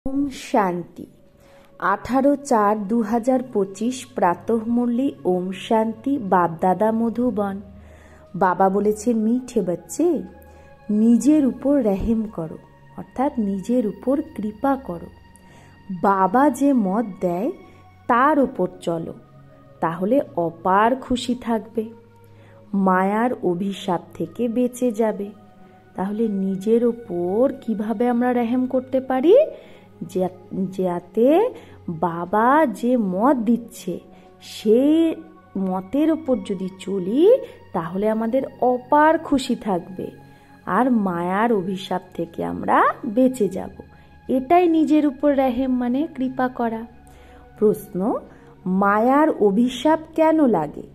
ওম শান্তি 18/4/2025 প্রাতঃমুরলি। ওম শান্তি। বাপদাদা মধুবন। বাবা বলেছে, মিঠে বাচ্চে, নিজের উপর রহেম করো, অর্থাৎ নিজের উপর কৃপা করো। বাবা যে মত দেয় তার উপর চলো, তাহলে অপার খুশি থাকবে, মায়ার অভিশাপ থেকে বেঁচে যাবে। তাহলে নিজের ওপর কিভাবে আমরা রহেম করতে পারি? যাতে বাবা যে মত দিচ্ছে সেই মতের ওপর যদি চলি তাহলে আমাদের অপার খুশি থাকবে আর মায়ার অভিশাপ থেকে আমরা বেঁচে যাব। এটাই নিজের উপর রহেম মানে কৃপা করা। প্রশ্ন, মায়ার অভিশাপ কেন লাগে?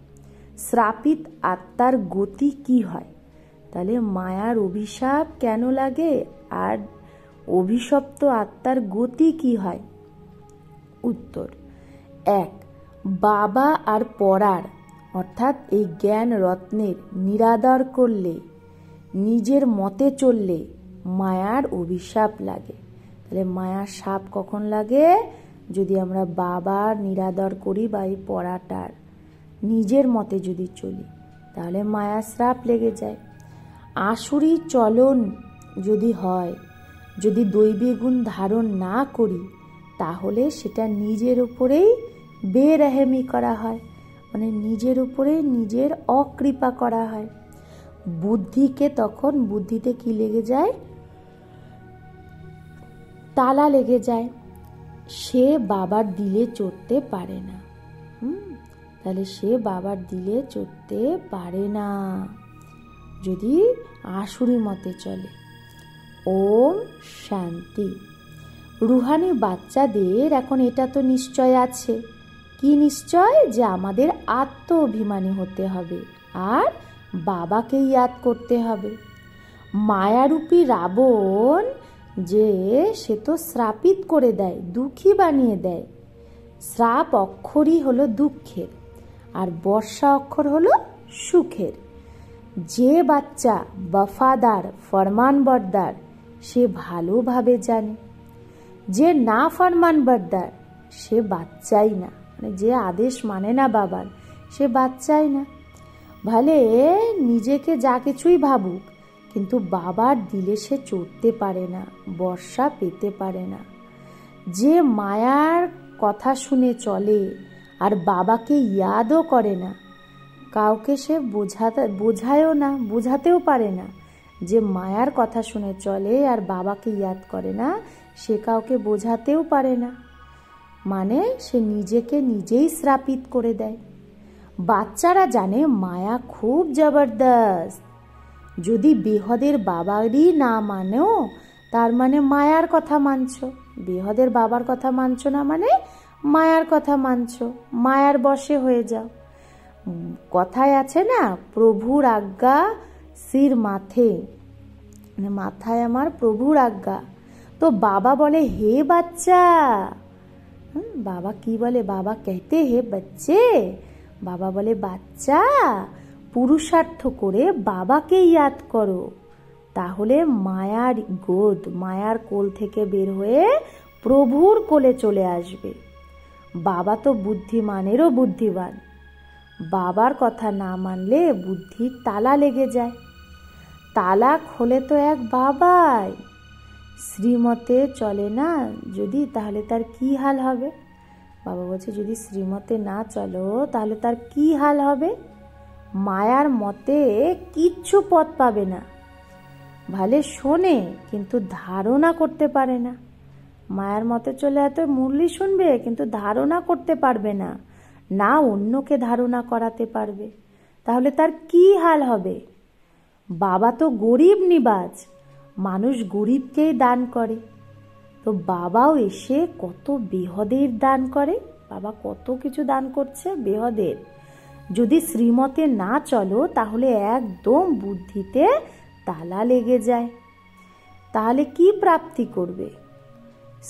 শ্রাপিত আত্মার গতি কি হয়? তাহলে মায়ার অভিশাপ কেন লাগে আর অভিশপ্ত আত্মার গতি কি হয়? উত্তর, 1. বাবা আর পড়ার অর্থাৎ এই জ্ঞান রত্নের নিরাদর করলে, নিজের মতে চললে মায়ার অভিশাপ লাগে। তাহলে মায়ার শাপ কখন লাগে? যদি আমরা বাবার নিরাদর করি বা এই পড়াটার নিজের মতে যদি চলি তাহলে মায়ার শ্রাপ লেগে যায়। আসুরি চলন যদি হয়, যদি দৈবী গুণ ধারণ না করি তাহলে সেটা নিজের উপরেই বেরহেমি করা হয়, মানে নিজের উপরে নিজের অকৃপা করা হয়। বুদ্ধিকে তখন বুদ্ধিতে কি লেগে যায়? তালা লেগে যায়, সে বাবার দিলে চড়তে পারে না। তাহলে সে বাবার দিলে চড়তে পারে না যদি আসুরি মতে চলে। ওম শান্তি। রুহানি বাচ্চাদের এখন এটা তো নিশ্চয় আছে। কি নিশ্চয়? যে আমাদের আত্ম অভিমানী হতে হবে আর বাবাকে ইয়াদ করতে হবে। মায়ারূপী রাবণ যে সে তো শ্রাপিত করে দেয়, দুঃখী বানিয়ে দেয়। শ্রাপ অক্ষরই হলো দুঃখের আর বর্ষা অক্ষর হলো সুখের। যে বাচ্চা বফাদার ফরমানবরদার সে ভালোভাবে জানে, যে না ফরমানবরদার সে বাচ্চাই না, মানে যে আদেশ মানে না বাবার সে বাচ্চাই না। ভালে নিজেকে যা কিছুই ভাবুক কিন্তু বাবার দিলে সে চড়তে পারে না, বর্ষা পেতে পারে না। যে মায়ার কথা শুনে চলে আর বাবাকে ইয়াদও করে না, কাউকে সে বোঝায়ও না, বোঝাতেও পারে না। যে মায়ার কথা শুনে চলে আর বাবাকে ইয়াদ করে না সে কাউকে বোঝাতেও পারে না, মানে সে নিজেকে নিজেই শ্রাপিত করে দেয়। বাচ্চারা জানে মায়া খুব জবরদস্ত। যদি বেহদের বাবারই না মানো তার মানে মায়ার কথা মানছো। বেহদের বাবার কথা মানছো না মানে মায়ার কথা মানছো, মায়ার বশে হয়ে যাও। কথায় আছে না, প্রভুর আজ্ঞা শির মাথে, মানে মাথায় আমার প্রভুর আজ্ঞা। তো বাবা বলে হে বাচ্চা, বাবা কি বলে? বাবা कहते হে বাচ্চে, বাবা বলে বাচ্চা পুরুষার্থ করে বাবাকে ইয়াদ করো, তাহলে মায়ার গোদ, মায়ার কোল থেকে বের হয়ে প্রভুর কোলে চলে আসবে। বাবা তো বুদ্ধিমানেরও বুদ্ধিমান, বাবার কথা না মানলে বুদ্ধির তালা লেগে যায়। তালা খোলে তো এক বাবাই। শ্রীমতে চলে না যদি, তাহলে তার কি হাল হবে? বাবা বলছে যদি শ্রীমতে না চলো তাহলে তার কি হাল হবে? মায়ার মতে কিচ্ছু পথ পাবে না। ভালে শোনে কিন্তু ধারণা করতে পারে না। মায়ার মতে চলে এত মুরলি শুনবে কিন্তু ধারণা করতে পারবে না, না অন্যকে ধারণা করাতে পারবে। তাহলে তার কি হাল হবে? বাবা তো গরিব নিবাজ, মানুষ গরিবকেই দান করে। তো বাবাও এসে কত বেহদের দান করে, বাবা কত কিছু দান করছে বেহদের। যদি শ্রীমতে না চলো তাহলে একদম বুদ্ধিতে তালা লেগে যায়। তাহলে কি প্রাপ্তি করবে?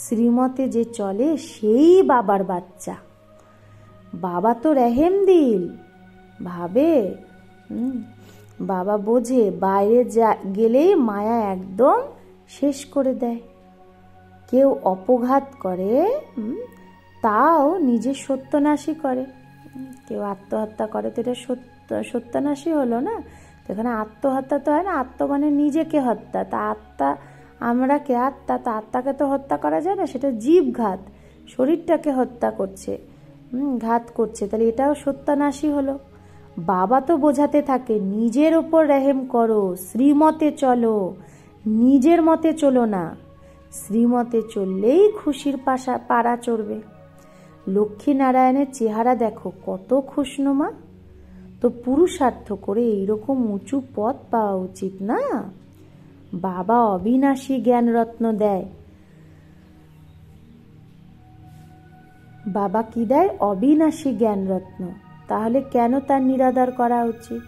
শ্রীমতে যে চলে সেই বাবার বাচ্চা। বাবা তো রহেম দিল, ভাবে বাবা বোঝে বাইরে গেলেই মায়া একদম শেষ করে দেয়। কেউ অপঘাত করে, তাও নিজের সত্যানাশী করে। কেউ আত্মহত্যা করে তো এটা সত্যানাশী হলো না। তো এখানে আত্মহত্যা তো হয় না, আত্ম মানে নিজেকে হত্যা। তা আত্মা, আমরা কে? আত্মা। তো আত্মাকে তো হত্যা করা যায় না, সেটা জীবঘাত, শরীরটাকে হত্যা করছে, ঘাত করছে। তাহলে এটাও সত্যানাশী হলো। বাবা তো বোঝাতে থাকে নিজের ওপর রেহেম করো, শ্রীমতে চলো, নিজের মতে চলো না। শ্রীমতে চললেই খুশির পাড়া চড়বে। লক্ষ্মীনারায়ণের চেহারা দেখো কত খুশনুমা। তো পুরুষার্থ করে এইরকম উঁচু পদ পাওয়া উচিত না? বাবা অবিনাশী জ্ঞান রত্ন দেয়। বাবা কি দেয়? অবিনাশী জ্ঞান রত্ন। তাহলে কেন তার নিরাদর করা উচিত?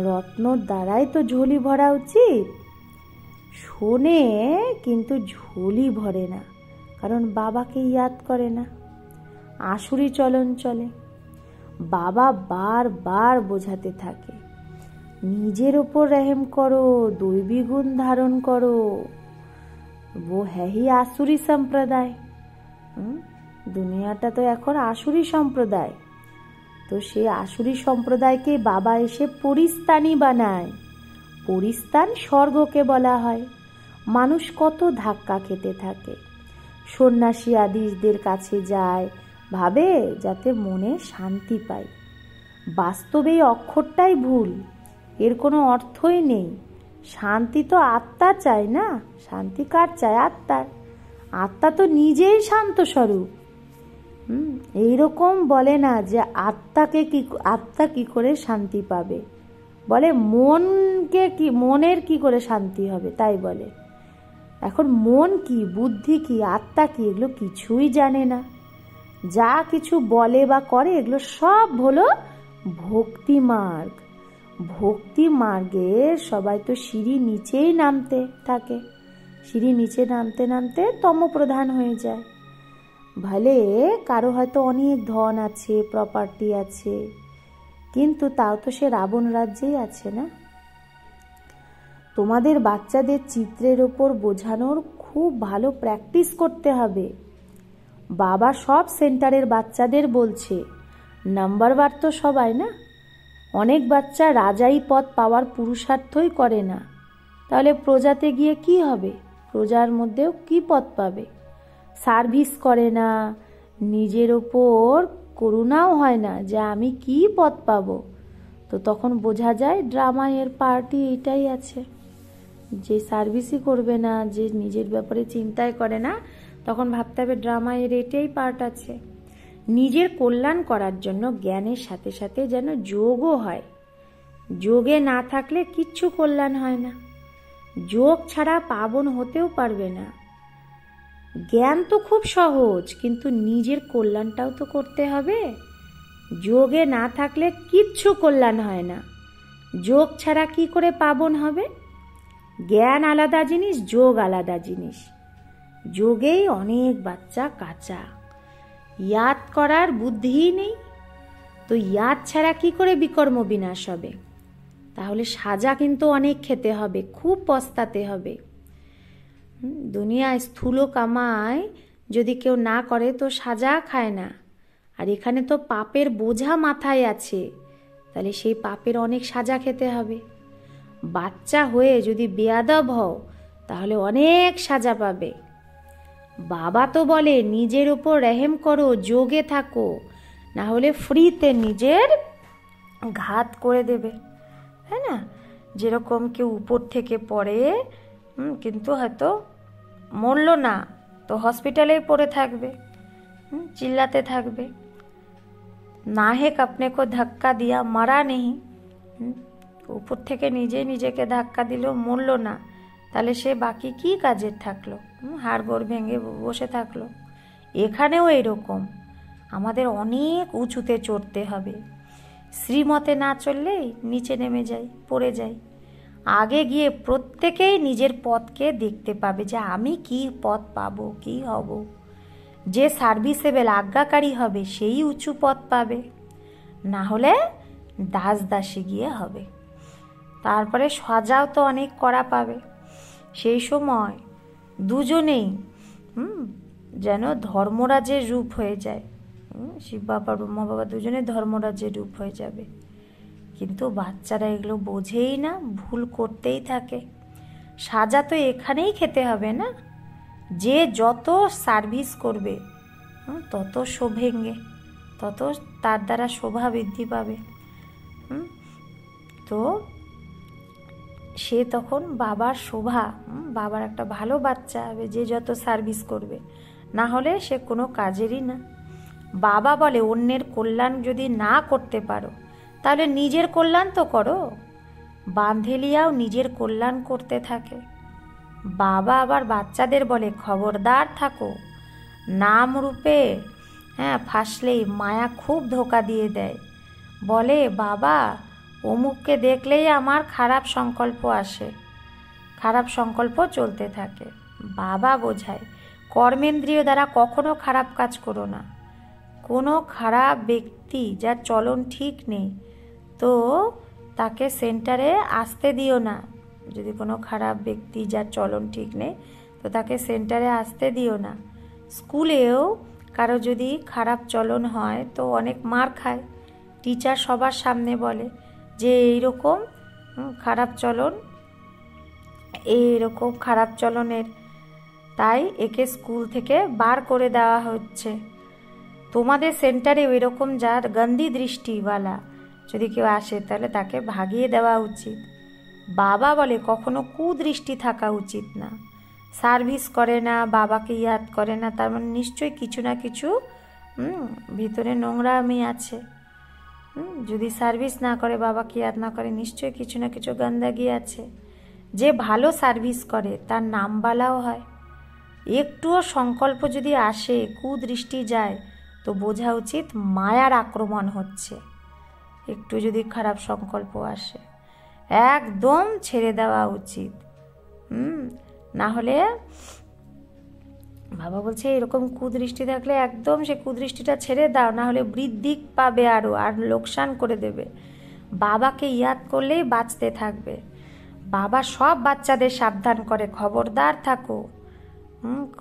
রত্নর দ্বারাই তো ঝুলি ভরা উচিত। শোনে কিন্তু ঝুলি ভরে না, কারণ বাবাকে ইয়াদ করে না, আসুরি চলন চলে। বাবা বারবার বোঝাতে থাকে নিজের ওপর রেহেম করো, দৈবী গুণ ধারণ করো। वो है ही আসুরি সম্প্রদায়। দুনিয়াটা তো এখন আসুরি সম্প্রদায়। তো সেই আসুরি সম্প্রদায়কে বাবা এসে পরিস্তানি বানায়। পরিস্তান স্বর্গকে বলা হয়। মানুষ কত ধাক্কা খেতে থাকে, সন্ন্যাসী আদিদের কাছে যায়, ভাবে যাতে মনে শান্তি পায়। বাস্তবে এই অক্ষরটাই ভুল, এর কোনো অর্থই নেই। শান্তি তো আত্মা চায় না। শান্তি কার চায়? আত্মার। আত্মা তো নিজেই শান্ত স্বরূপ। এইরকম বলে না যে আত্মা কি করে শান্তি পাবে, বলে মনের কি করে শান্তি হবে, তাই বলে। এখন মন কি, বুদ্ধি কি, আত্মা কি, এগুলো কিছুই জানে না। যা কিছু বলে বা করে এগুলো সব হলো ভক্তি মার্গ। ভক্তি মার্গে সবাই তো সিঁড়ি নিচেই নামতে থাকে। সিঁড়ি নিচে নামতে নামতে তমপ্রধান হয়ে যায়। ভলে কারো হয়তো অনেক ধন আছে, প্রপার্টি আছে, কিন্তু তাও তো সে রাবণ রাজ্যেই আছে না। তোমাদের বাচ্চাদের চিত্রের ওপর বোঝানোর খুব ভালো প্র্যাকটিস করতে হবে। বাবা সব সেন্টারের বাচ্চাদের বলছে, নাম্বারবার তো সবাই না। অনেক বাচ্চা রাজাই পদ পাওয়ার পুরুষার্থই করে না। তাহলে প্রজাতে গিয়ে কি হবে? প্রজার মধ্যেও কি পদ পাবে? সার্ভিস করে না, নিজের ওপর করুণাও হয় না যে আমি কি পদ পাবো। তো তখন বোঝা যায় ড্রামায়ের পার্টি এইটাই আছে। যে সার্ভিসই করবে না, যে নিজের ব্যাপারে চিন্তাই করে না, তখন ভাবতে হবে ড্রামায়ের এটাই পার্ট আছে। নিজের কল্যাণ করার জন্য জ্ঞানের সাথে সাথে যেন যোগও হয়। যোগে না থাকলে কিচ্ছু কল্যাণ হয় না। যোগ ছাড়া পাবন হতেও পারবে না। জ্ঞান তো খুব সহজ, কিন্তু নিজের কল্যাণটাও তো করতে হবে। যোগে না থাকলে কিচ্ছু কল্যাণ হয় না। যোগ ছাড়া কি করে পাবন হবে? জ্ঞান আলাদা জিনিস, যোগ আলাদা জিনিস। যোগেই অনেক বাচ্চা কাঁচা, ইয়াদ করার বুদ্ধিই নেই। তো ইয়াদ ছাড়া কি করে বিকর্ম বিনাশ হবে? তাহলে সাজা কিন্তু অনেক খেতে হবে, খুব পস্তাতে হবে। দুনিয়ায় স্থূল কামায় যদি কেউ না করে তো সাজা খায় না। আর এখানে তো পাপের বোঝা মাথায় আছে, তাহলে সেই পাপের অনেক সাজা খেতে হবে। বাচ্চা হয়ে যদি বেয়াদব হও তাহলে অনেক সাজা পাবে। বাবা তো বলে নিজের উপর রেহেম করো, যোগে থাকো, না হলে ফ্রিতে নিজের ঘাত করে দেবে, তাই না? যেরকম কেউ উপর থেকে পড়ে, কিন্তু হয়তো মরল না, তো হসপিটালেই পড়ে থাকবে, চিল্লাতে থাকবে, না হেক আপনে কো ধাক্কা দিয়া মারা নেই। উপর থেকে নিজেকে ধাক্কা দিল, মরল না, তাহলে সে বাকি কি কাজের থাকলো? হাড়গোড় ভেঙে বসে থাকলো। এখানেও এরকম আমাদের অনেক উঁচুতে চড়তে হবে। শ্রীমতে না চললেই নিচে নেমে যাই, পড়ে যাই। আগে গিয়ে প্রত্যেকেই নিজের পথকে দেখতে পাবে যে আমি কি পথ পাবো, কি হব। যে সার্ভিসেবল আজ্ঞাকারী হবে সেই উঁচু পথ পাবে, না হলে দাসী গিয়ে হবে। তারপরে সাজাও তো অনেক করা পাবে। সেই সময় দুজনেই যেন ধর্মরাজের রূপ হয়ে যায়। শিব বাবা ব্রহ্মা বাবা দুজনে ধর্মরাজের রূপ হয়ে যাবে। কিন্তু বাচ্চারা এগুলো বোঝেই না, ভুল করতেই থাকে। সাজা তো এখানেই খেতে হবে না, যে যত সার্ভিস করবে তত শোভেঙ্গে, তত তার দ্বারা শোভা বৃদ্ধি পাবে। তো সে তখন বাবার শোভা, বাবার একটা ভালো বাচ্চা হবে যে যত সার্ভিস করবে, না হলে সে কোনো কাজেরই না। বাবা বলে অন্যের কল্যাণ যদি না করতে পারো তাহলে নিজের কল্যাণ তো করো। বান্ধেলিয়াও নিজের কল্যাণ করতে থাকে। বাবা আবার বাচ্চাদের বলে খবরদার থাকো, নাম রূপে ফাঁসলেই মায়া খুব ধোকা দিয়ে দেয়। বলে বাবা অমুককে দেখলেই আমার খারাপ সংকল্প আসে, খারাপ সংকল্প চলতে থাকে। বাবা বোঝায় কর্মেন্দ্রিয় দ্বারা কখনো খারাপ কাজ করো না। কোনো খারাপ ব্যক্তি যার চলন ঠিক নেই তো তাকে সেন্টারে আসতে দিও না। যদি কোনো খারাপ ব্যক্তি যার চলন ঠিক নেই তো তাকে সেন্টারে আসতে দিও না। স্কুলেও কারো যদি খারাপ চলন হয় তো অনেক মার খায়। টিচার সবার সামনে বলে যে এইরকম খারাপ চলন, এইরকম খারাপ চলনের, তাই একে স্কুল থেকে বার করে দেওয়া হচ্ছে। তোমাদের সেন্টারে ওই রকম যার গন্ধি দৃষ্টিওয়ালা যদি কেউ আসে তাহলে তাকে ভাগিয়ে দেওয়া উচিত। বাবা বলে কখনো কুদৃষ্টি থাকা উচিত না। সার্ভিস করে না, বাবাকে ইয়াদ করে না, তার মানে নিশ্চয়ই কিছু না কিছু ভিতরে নোংরামি আছে। যদি সার্ভিস না করে, বাবাকে ইয়াদ না করে, নিশ্চয়ই কিছু না কিছু গন্দাগি আছে। যে ভালো সার্ভিস করে তার নামবালাও হয়। একটুও সংকল্প যদি আসে, কুদৃষ্টি যায়, তো বোঝা উচিত মায়ার আক্রমণ হচ্ছে। একটু যদি খারাপ সংকল্প আসে একদম ছেড়ে দেওয়া উচিত। না হলে বাবা বলছে এরকম কুদৃষ্টি থাকলে একদম সে কুদৃষ্টিটা ছেড়ে দাও, না হলে বৃদ্ধি পাবে আরও, আর লোকসান করে দেবে। বাবাকে ইয়াদ করলেই বাঁচতে থাকবে। বাবা সব বাচ্চাদের সাবধান করে খবরদার থাকো,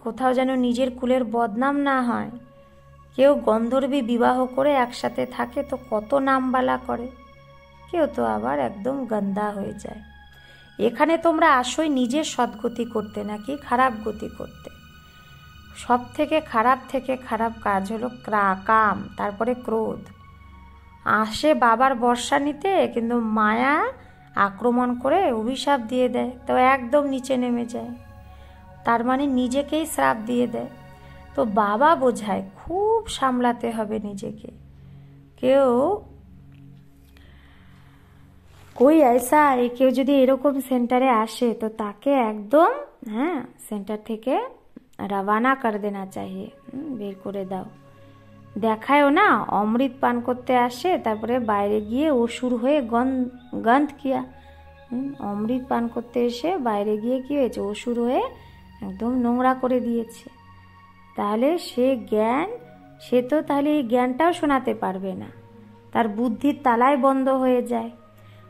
কোথাও যেন নিজের কুলের বদনাম না হয়। কেউ গন্ধর্বী বিবাহ করে একসাথে থাকে তো কত নামবালা করে, কেউ তো আবার একদম গন্দা হয়ে যায়। এখানে তোমরা আসোই নিজের সদ্গতি করতে নাকি খারাপ গতি করতে। সব থেকে খারাপ কাজ হলো কাম, তারপরে ক্রোধ। আসে বাবার বর্ষা নিতে, কিন্তু মায়া আক্রমণ করে অভিশাপ দিয়ে দেয়, তো একদম নিচে নেমে যায়। তার মানে নিজেকেই শ্রাপ দিয়ে দেয়। তো বাবা বোঝায় খুব সামলাতে হবে নিজেকে। কেউ কেউ যদি এরকম সেন্টারে আসে তো তাকে একদম সেন্টার থেকে রওনা করে দেনা চাইয়ে, বের করে দাও। দেখায়ও না, অমৃত পান করতে আসে, তারপরে বাইরে গিয়ে অসুর হয়ে গন্ধ কিয়া। অমৃত পান করতে এসে বাইরে গিয়ে কি হয়েছে, অসুর হয়ে একদম নোংরা করে দিয়েছে। তাহলে সে তো তাহলে এই জ্ঞানটাও শোনাতে পারবে না, তার বুদ্ধির তালায় বন্ধ হয়ে যায়।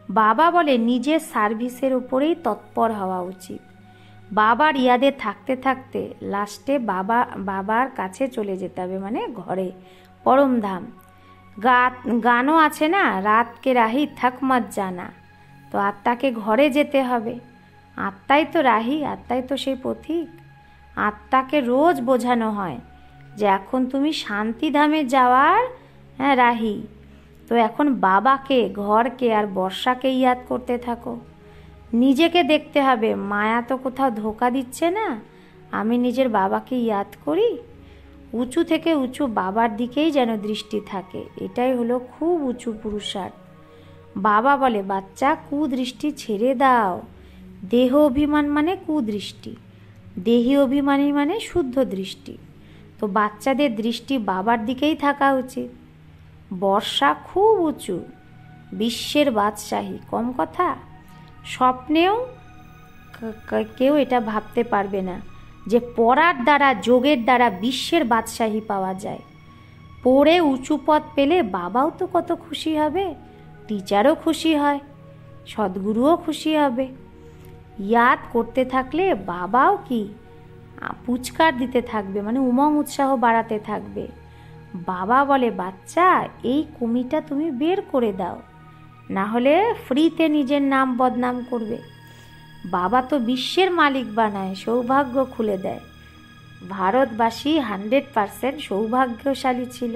বাবা বলে নিজের সার্ভিসের উপরেই তৎপর হওয়া উচিত। বাবার ইয়াদে থাকতে থাকতে লাস্টে বাবার কাছে চলে যেতে হবে, মানে ঘরে, পরমধাম। গানও আছে না, রাতকে রাহি থাক মত জানা। তো আত্মাকে ঘরে যেতে হবে। আত্মাই তো রাহি, আত্মাই তো সেই পথিক। আত্মাকে রোজ বোঝানো হয় যে এখন তুমি শান্তিধামে যাওয়ার রাহি। তো এখন বাবাকে, ঘরকে আর বর্ষাকে ইয়াদ করতে থাকো। নিজেকে দেখতে হবে মায়া তো কোথাও ধোকা দিচ্ছে না, আমি নিজের বাবাকে ইয়াদ করি। উঁচু থেকে উঁচু বাবার দিকেই যেন দৃষ্টি থাকে, এটাই হলো খুব উঁচু পুরুষার্থ। বাবা বলে বাচ্চা কুদৃষ্টি ছেড়ে দাও। দেহ অভিমান মানে কুদৃষ্টি, দেহি অভিমানী মানে শুদ্ধ দৃষ্টি। তো বাচ্চাদের দৃষ্টি বাবার দিকেই থাকা উচিত। বর্ষা খুব উঁচু, বিশ্বের বাদশাহী, কম কথা। স্বপ্নেও কেউ এটা ভাবতে পারবে না যে পড়ার দ্বারা, যোগের দ্বারা বিশ্বের বাদশাহী পাওয়া যায়। পড়ে উঁচু পদ পেলে বাবাও তো কত খুশি হবে, টিচারও খুশি হয়, সদ্গুরুও খুশি হবে। ইয়াদ করতে থাকলে বাবাও কি পুচকার দিতে থাকবে, মানে উমং উৎসাহ বাড়াতে থাকবে। বাবা বলে, বাচ্চা এই কুমিটা তুমি বের করে দাও, না হলে ফ্রিতে নিজের নাম বদনাম করবে। বাবা তো বিশ্বের মালিক বানায়, সৌভাগ্য খুলে দেয়। ভারতবাসী 100% সৌভাগ্যশালী ছিল,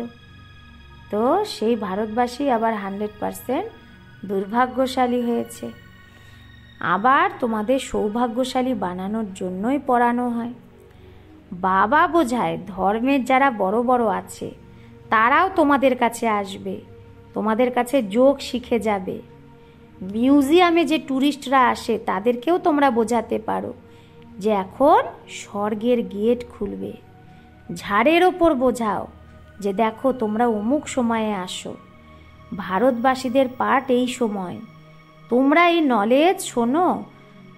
তো সেই ভারতবাসী আবার 100% দুর্ভাগ্যশালী হয়েছে। আবার তোমাদের সৌভাগ্যশালী বানানোর জন্যই পড়ানো হয়। বাবা বোঝায় ধর্মের যারা বড় বড় আছে তারাও তোমাদের কাছে আসবে, তোমাদের কাছে যোগ শিখে যাবে। মিউজিয়ামে যে ট্যুরিস্টরা আসে তাদেরকেও তোমরা বোঝাতে পারো যে এখন স্বর্গের গেট খুলবে। ঝাড়ের ওপর বোঝাও যে দেখো তোমরা অমুক সময়ে আসো, ভারতবাসীদের পার্ট এই সময়। তোমরা এই নলেজ শোনো,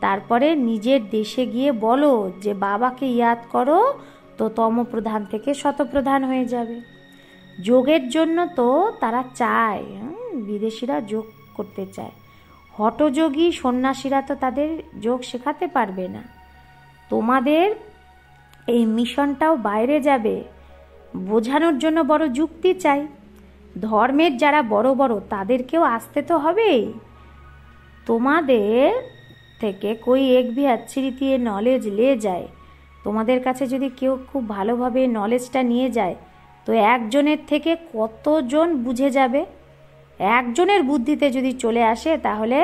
তারপরে নিজের দেশে গিয়ে বলো যে বাবাকে ইয়াদ করো, তো তমপ্রধান থেকে শতপ্রধান হয়ে যাবে। যোগের জন্য তো তারা চায়, বিদেশিরা যোগ করতে চায়। হঠযোগী সন্ন্যাসীরা তো তাদের যোগ শেখাতে পারবে না। তোমাদের এই মিশনটাও বাইরে যাবে, বোঝানোর জন্য বড় যুক্তি চাই। ধর্মের যারা বড় বড় তাদেরকেও আসতে তো হবেই। তোমাদের থেকে কই এক ভি अच्छी रीति নলেজ লে যায়, তোমাদের কাছে যদি কেউ খুব ভালোভাবে নলেজটা নিয়ে যায় তো একজনের থেকে কতজন বুঝে যাবে। একজনের বুদ্ধিতে যদি চলে আসে তাহলে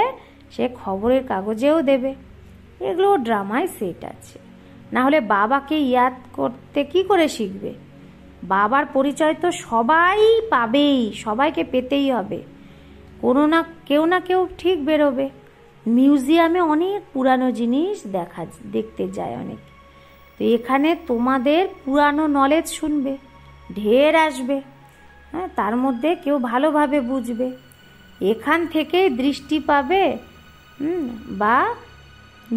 সে খবরের কাগজেও দেবে। এগুলো ড্রামায় সেট আছে, না হলে বাবাকে ইয়াদ করতে কি করে শিখবে? বাবার পরিচয় তো সবাই পাবেই, সবাইকে পেতেই হবে। কোনো না কেউ ঠিক বেরোবে। মিউজিয়ামে অনেক পুরানো জিনিস দেখতে যায় অনেক, তো এখানে তোমাদের পুরানো নলেজ শুনবে, ঢের আসবে। হ্যাঁ, তার মধ্যে কেউ ভালোভাবে বুঝবে, এখান থেকেই দৃষ্টি পাবে বা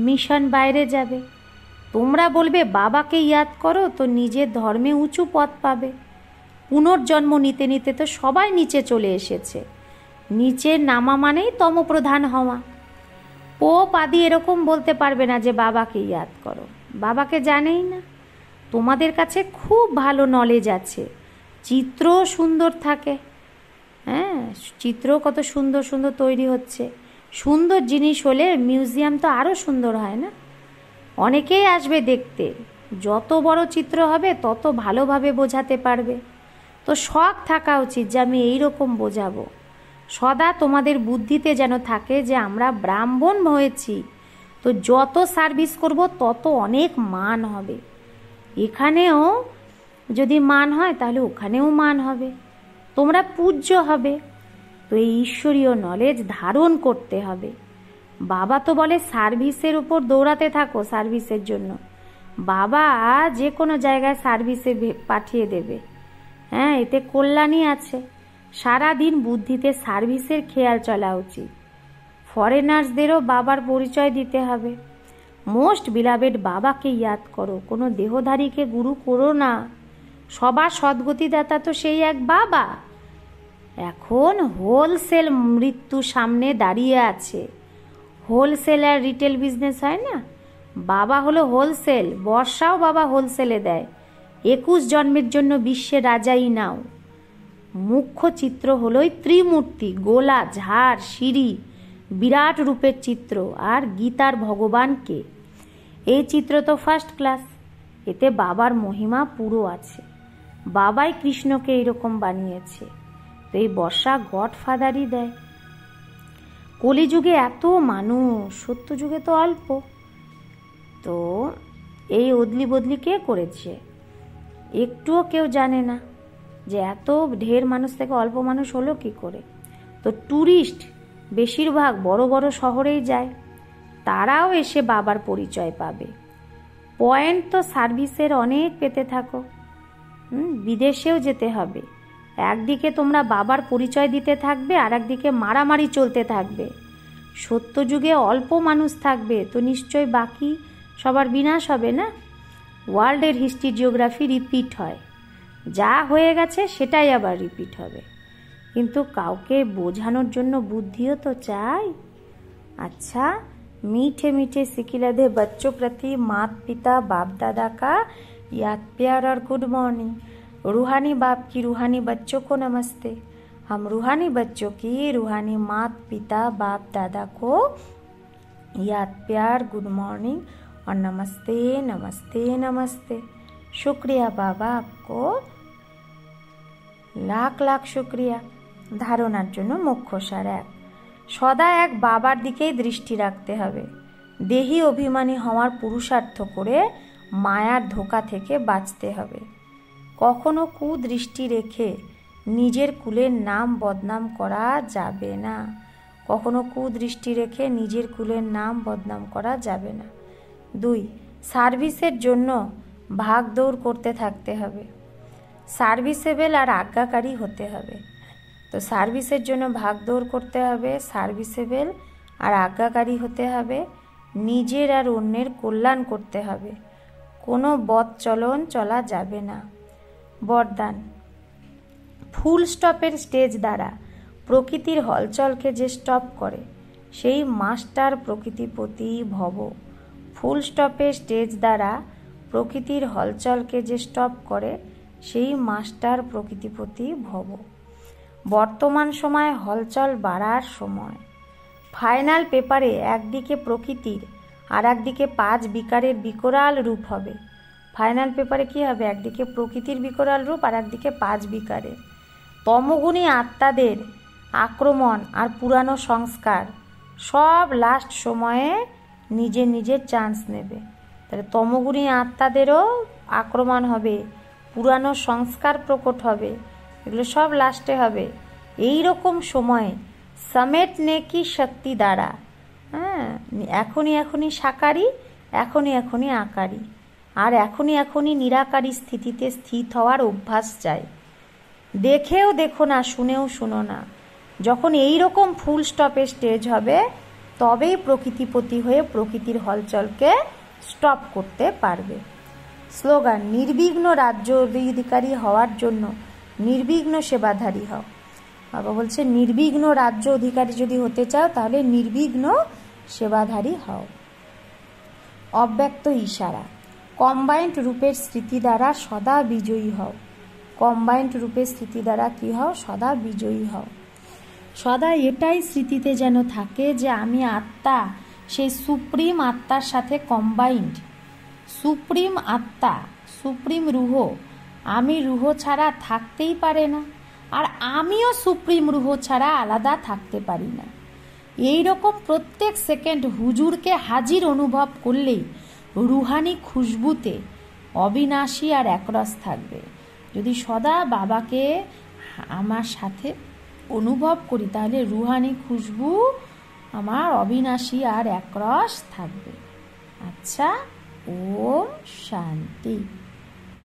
মিশন বাইরে যাবে। তোমরা বলবে বাবাকে ইয়াদ করো, তো নিজের ধর্মে উঁচু পদ পাবে। পুনর্জন্ম নিতে নিতে তো সবাই নিচে চলে এসেছে, নিচে নামা মানেই তমপ্রধান হওয়া। পোপ আদি এরকম বলতে পারবে না যে বাবাকে ইয়াদ করো, বাবাকে জানেই না। তোমাদের কাছে খুব ভালো নলেজ আছে, চিত্র সুন্দর থাকে। হ্যাঁ, চিত্র কত সুন্দর সুন্দর তৈরি হচ্ছে। সুন্দর জিনিস হলে মিউজিয়াম তো আরও সুন্দর হয় না? অনেকেই আসবে দেখতে। যত বড় চিত্র হবে তত ভালোভাবে বোঝাতে পারবে। তো শখ থাকা উচিত যে আমি এইরকম বোঝাবো। সদা তোমাদের বুদ্ধিতে যেন থাকে যে আমরা ব্রাহ্মণ হয়েছি, তো যত সার্ভিস করব তত অনেক মান হবে। এখানেও যদি মান হয় তাহলে ওখানেও মান হবে, তোমরা পূজ্য হবে। তো এই ঈশ্বরীয় নলেজ ধারণ করতে হবে। বাবা তো বলে সার্ভিসের উপর দৌড়াতে থাকো, সার্ভিসের জন্য। বাবা যে কোনো জায়গায় সার্ভিসে পাঠিয়ে দেবে। হ্যাঁ, এতে কল্যাণই আছে। সারাদিন বুদ্ধিতে সার্ভিসের খেয়াল চলা উচিত। ফরেনার্সদেরও বাবার পরিচয় দিতে হবে। মোস্ট বিলাভেড বাবাকে ইয়াদ করো, কোনো দেহধারীকে গুরু করো না। সবার সদ্গতিদাতা তো সেই এক বাবা। এখন হোলসেল মৃত্যু সামনে দাঁড়িয়ে আছে। হোলসেল আর রিটেল বিজনেস হয় না, বাবা হলো হোলসেল। বর্ষাও বাবা হোলসেলে দেয়। 21 জন্মের জন্য বিশ্বের রাজাই নাও। মুখ্য চিত্র হলোই ত্রিমূর্তি, গোলা, ঝাড়, সিঁড়ি, বিরাট রূপের চিত্র, আর গীতার ভগবানকে। এই চিত্র তো ফার্স্ট ক্লাস, এতে বাবার মহিমা পুরো আছে। বাবাই কৃষ্ণকে এইরকম বানিয়েছে। তো এই বর্ষা গডফাদারই দেয়। কলিযুগে এত মানুষ, সত্যযুগে তো অল্প। তো এই অদলি বদলি কে করেছে একটুও কেউ জানে না যে এত ঢের মানুষ থেকে অল্প মানুষ হলো কি করে। তো ট্যুরিস্ট বেশিরভাগ বড় বড় শহরেই যায়, তারাও এসে বাবার পরিচয় পাবে। পয়েন্ট তো সার্ভিসের অনেক পেতে থাকো। বিদেশেও যেতে হবে। একদিকে তোমরা বাবার পরিচয় দিতে থাকবে, আর একদিকে মারামারি চলতে থাকবে। সত্যযুগে অল্প মানুষ থাকবে, তো নিশ্চয় বাকি সবার বিনাশ হবে না। ওয়ার্ল্ডের হিস্ট্রি জিওগ্রাফি রিপিট হয়, যা হয়ে গেছে সেটাই আবার রিপিট হবে। কিন্তু কাউকে বোঝানোর জন্য বুদ্ধিও তো চাই। আচ্ছা, मीठे मीठे सिकिलधे बच्चों प्रति माता पिता बाप दादा का याद प्यार और गुड मॉर्निंग। रूहानी बाप की रूहानी बच्चों को नमस्ते। हम रूहानी बच्चों की रूहानी माता पिता बाप दादा को याद प्यार गुड मॉर्निंग और नमस्ते नमस्ते नमस्ते। शुक्रिया बाबा, आपको लाख लाख शुक्रिया। ধারণার জন্য মুখ্য সার এক, সদা এক বাবার দিকেই দৃষ্টি রাখতে হবে। দেহি অভিমানী হওয়ার পুরুষার্থ করে মায়ার ধোঁকা থেকে বাঁচতে হবে। কখনো কুদৃষ্টি রেখে নিজের কুলের নাম বদনাম করা যাবে না। কখনো কুদৃষ্টি রেখে নিজের কুলের নাম বদনাম করা যাবে না। 2, সার্ভিসের জন্য ভাগদৌড় করতে থাকতে হবে। সার্ভিসেবল আর আজ্ঞাকারী হতে হবে। তো সার্ভিসের জন্য ভাগদৌড় করতে হবে, সার্ভিসেবল আর আজ্ঞাকারী হতে হবে, নিজের আর অন্যের কল্যাণ করতে হবে, কোনো বদ চলন চলা যাবে না। বরদান, ফুল স্টপের স্টেজ দ্বারা প্রকৃতির হলচলকে যে স্টপ করে সেই মাস্টার প্রকৃতিপতি ভব। ফুল স্টপের স্টেজ দ্বারা প্রকৃতির হলচলকে যে স্টপ করে সেই মাস্টার প্রকৃতিপতি ভব। বর্তমান সময় হলচল বাড়ার সময়। ফাইনাল পেপারে একদিকে প্রকৃতির আর একদিকে 5 বিকারের বিকরাল রূপ হবে। ফাইনাল পেপারে কি হবে? একদিকে প্রকৃতির বিকরাল রূপ আর একদিকে 5 বিকারের। তমগুণী আত্মাদের আক্রমণ আর পুরানো সংস্কার সব লাস্ট সময়ে নিজের নিজের চান্স নেবে। তাহলে তমগুণী আত্মাদেরও আক্রমণ হবে, পুরানো সংস্কার প্রকট হবে, এগুলো সব লাস্টে হবে। এই রকম সময়ে সমেটনে কি শক্তি দ্বারা, এখনই এখনই সাকারী, এখনই এখনই আকারী, আর এখনই এখনই নিরাকারী স্থিতিতে স্থিত হওয়ার অভ্যাস চাই। দেখেও দেখো না, শুনেও শুনো না। যখন এই রকম ফুল স্টপের স্টেজ হবে তবেই প্রকৃতিপতি হয়ে প্রকৃতির হলচলকে স্টপ করতে পারবে। স্লোগান, নির্বিঘ্ন রাজ্য অধিকারী হওয়ার জন্য নির্বিঘ্ন সেবাধারী হও। বাবা বলছে নির্বিঘ্ন রাজ্য অধিকারী যদি হতে চাও তাহলে নির্বিঘ্ন সেবাধারী হও। অব্যক্ত ইশারা, কম্বাইন্ড রূপের স্মৃতি দ্বারা সদা বিজয়ী হও। কম্বাইন্ড রূপের স্মৃতি দ্বারা কি হও? সদা বিজয়ী হও। সদা এটাই স্মৃতিতে যেন থাকে যে আমি আত্মা, সেই সুপ্রিম আত্মার সাথে কম্বাইন্ড। সুপ্রিম আত্মা, সুপ্রিম রুহ, আমি রুহ ছাড়া থাকতেই পারে না, আর আমিও সুপ্রিম রুহ ছাড়া আলাদা থাকতে পারি না। এই রকম প্রত্যেক সেকেন্ড হুজুরকে হাজির অনুভব করলেই রুহানি খুশবুতে অবিনাশী আর একরস থাকবে। যদি সদা বাবাকে আমার সাথে অনুভব করি তাহলে রুহানি খুশবু আমার অবিনাশী আর একরস থাকবে। আচ্ছা, ওম শান্তি।